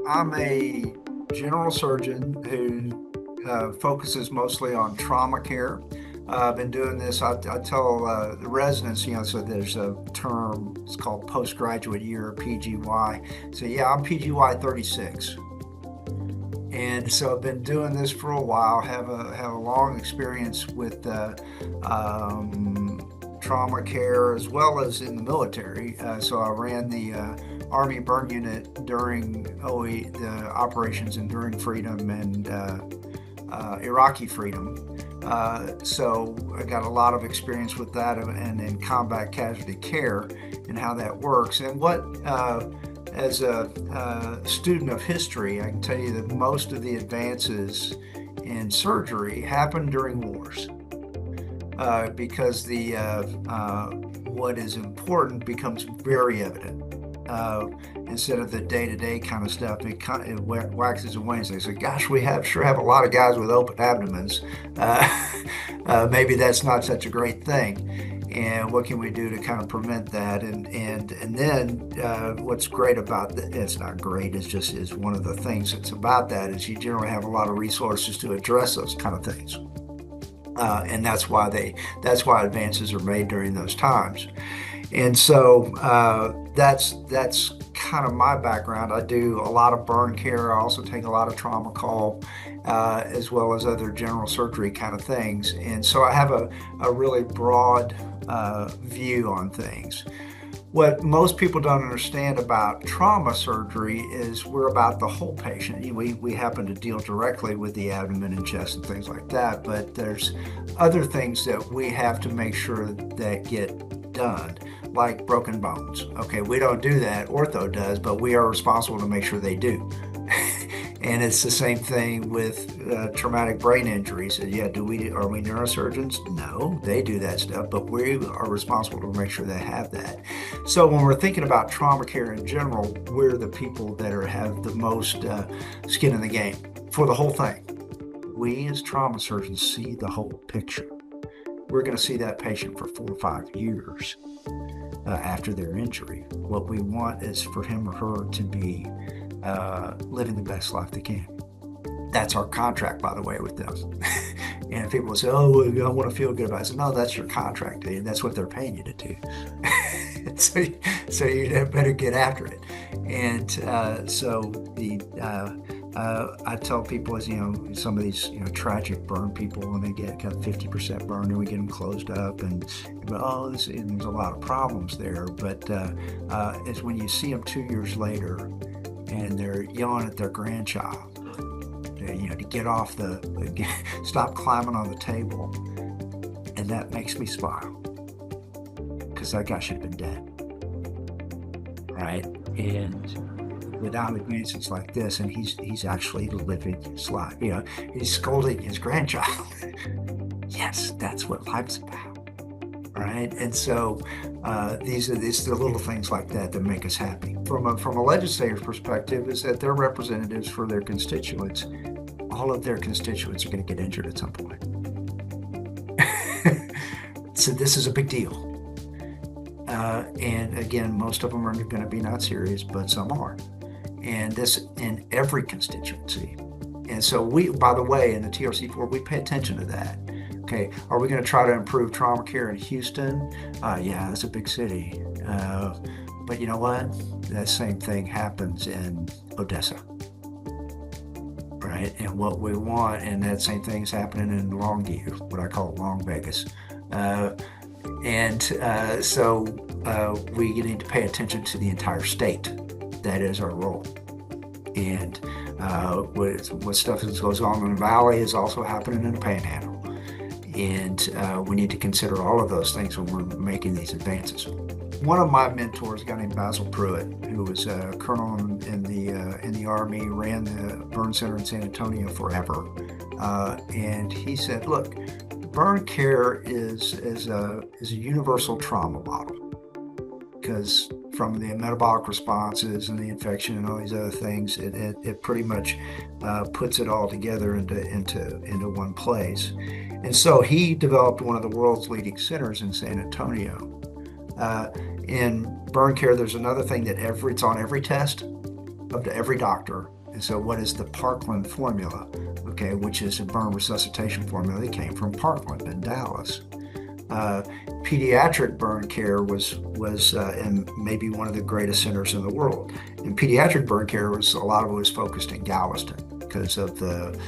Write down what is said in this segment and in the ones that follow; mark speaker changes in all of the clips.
Speaker 1: I'm a general surgeon who focuses mostly on trauma care. I've been doing this, I tell the residents, so there's a term, it's called postgraduate year, PGY. So yeah, I'm PGY 36. And so I've been doing this for a while, have a long experience with trauma care as well as in the military. So I ran the Army burn unit during the operations Enduring Freedom and Iraqi Freedom. So I got a lot of experience with that and in combat casualty care and how that works. And as a student of history, I can tell you that most of the advances in surgery happened during wars. Because what is important becomes very evident. Instead of the day-to-day kind of stuff, it waxes and wanes. They say, "Gosh, we sure have a lot of guys with open abdomens. Maybe that's not such a great thing. And what can we do to kind of prevent that?" And then what's great about that? It's not great. It's just is one of the things that's about that is you generally have a lot of resources to address those kind of things. And that's why advances are made during those times. And so that's kind of my background. I do a lot of burn care. I also take a lot of trauma call, as well as other general surgery kind of things. And so I have a really broad view on things. What most people don't understand about trauma surgery is we're about the whole patient. We happen to deal directly with the abdomen and chest and things like that, but there's other things that we have to make sure that get done, like broken bones. Okay, we don't do that, ortho does, but we are responsible to make sure they do. And it's the same thing with traumatic brain injuries. Are we neurosurgeons? No, they do that stuff, but we are responsible to make sure they have that. So when we're thinking about trauma care in general, we're the people that have the most skin in the game for the whole thing. We as trauma surgeons see the whole picture. We're going to see that patient for 4 or 5 years after their injury. What we want is for him or her to be living the best life they can. That's our contract, by the way, with them. And people say, "Oh, I want to feel good about it." I say, "No, that's your contract, dude. That's what they're paying you to do." so you better get after it. And I tell people, as some of these tragic burn people, when they get kind of 50% burn, and we get them closed up, and there's a lot of problems there. But it's when you see them 2 years later, and they're yelling at their grandchild, to get off stop climbing on the table, and that makes me smile, because that guy should have been dead, right? And without advances like this, and he's actually living his life. He's scolding his grandchild. Yes, that's what life's about, right? And so these are the little things like that make us happy. From a legislator's perspective, is that they're representatives for their constituents. All of their constituents are going to get injured at some point. So this is a big deal. And again, most of them are going to be not serious, but some are. And this in every constituency. And so by the way, in the TRC4, we pay attention to that. Okay, are we going to try to improve trauma care in Houston? Yeah, that's a big city. But you know what? That same thing happens in Odessa, right? And what we want, and that same thing is happening in Longview, what I call Long Vegas. So we need to pay attention to the entire state. That is our role. And what stuff that goes on in the valley is also happening in the Panhandle. And we need to consider all of those things when we're making these advances. One of my mentors, a guy named Basil Pruitt, who was a colonel in the Army, ran the burn center in San Antonio forever. And he said, "Look, burn care is a universal trauma model, because from the metabolic responses and the infection and all these other things, it pretty much puts it all together into one place." And so he developed one of the world's leading centers in San Antonio. In burn care, there's another thing that it's on every test of every doctor. And so what is the Parkland formula? Okay, which is a burn resuscitation formula that came from Parkland in Dallas. Pediatric burn care was in maybe one of the greatest centers in the world. And pediatric burn care a lot of it was focused in Galveston because of the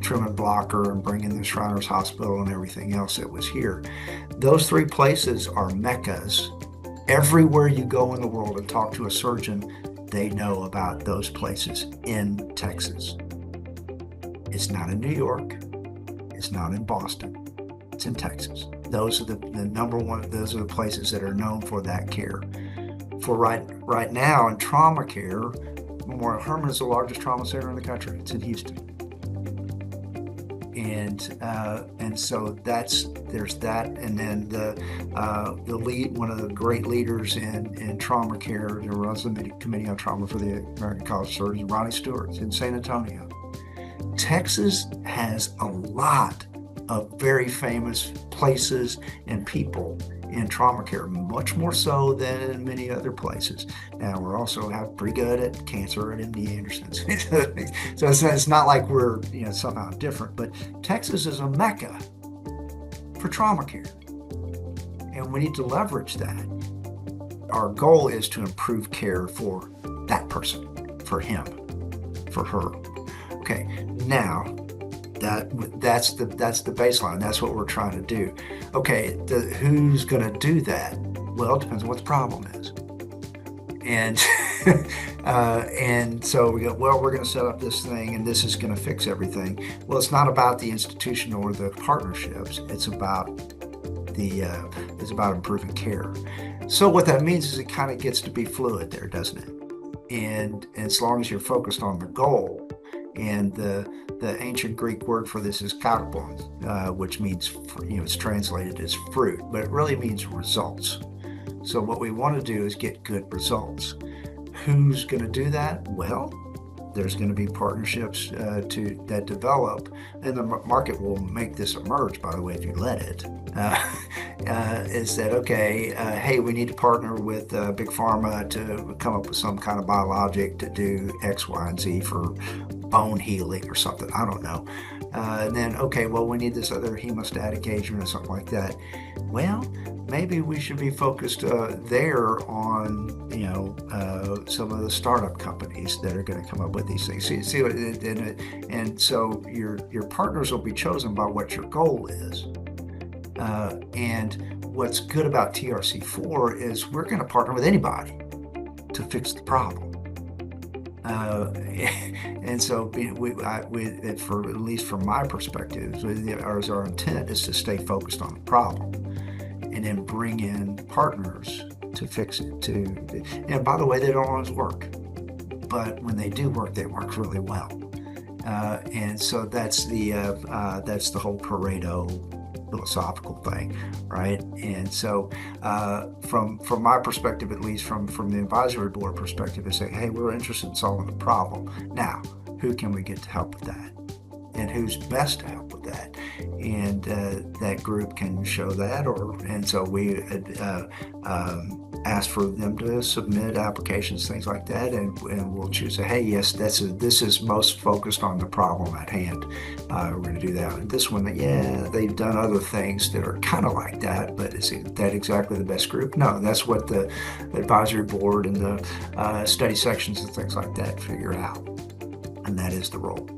Speaker 1: Truman blocker and bringing the Shriners Hospital and everything else that was here. Those three places are meccas. Everywhere you go in the world and talk to a surgeon, they know about those places in Texas. It's not in New York. It's not in Boston. It's in Texas. Those are the number one. Those are the places that are known for that care. For right now in trauma care, Memorial Hermann is the largest trauma center in the country. It's in Houston, and so there's that. And then one of the great leaders in trauma care, who runs the Committee on Trauma for the American College of Surgeons, Ronnie Stewart's in San Antonio. Texas has a lot of very famous places and people in trauma care, much more so than in many other places. Now, we're also pretty good at cancer at MD Anderson. So it's not like we're somehow different, but Texas is a mecca for trauma care. And we need to leverage that. Our goal is to improve care for that person, for him, for her. Okay, now that's the baseline. That's what we're trying to do. Okay, who's going to do that? Well, it depends on what the problem is. And and so we go, well, we're going to set up this thing, and this is going to fix everything. Well, it's not about the institution or the partnerships. It's about improving care. So what that means is it kind of gets to be fluid there, doesn't it? And as long as you're focused on the goal. And the ancient Greek word for this is karpon, which means, it's translated as fruit, but it really means results. So what we want to do is get good results. Who's going to do that? Well, there's going to be partnerships that develop, and the market will make this emerge, by the way, if you let it. Is that, okay, hey, we need to partner with Big Pharma to come up with some kind of biologic to do X, Y, and Z for bone healing or something. I don't know. And then, okay, well, we need this other hemostatic agent or something like that. Well, maybe we should be focused there on, some of the startup companies that are going to come up with these things. See, and so your partners will be chosen by what your goal is. And what's good about TRC4 is we're going to partner with anybody to fix the problem. And so for at least from my perspective, our intent is to stay focused on the problem and then bring in partners to fix it too. And by the way, they don't always work, but when they do work, they work really well. And so that's the whole Pareto philosophical thing, right? And so from my perspective, at least from the advisory board perspective, is saying, hey, we're interested in solving the problem. Now, who can we get to help with that? And who's best to help with that? And that group can show that, and so we ask for them to submit applications, things like that, and we'll choose, hey, yes, this is most focused on the problem at hand. We're going to do that. And this one, they've done other things that are kind of like that, but is that exactly the best group? No, that's what the advisory board and the study sections and things like that figure out, and that is the role.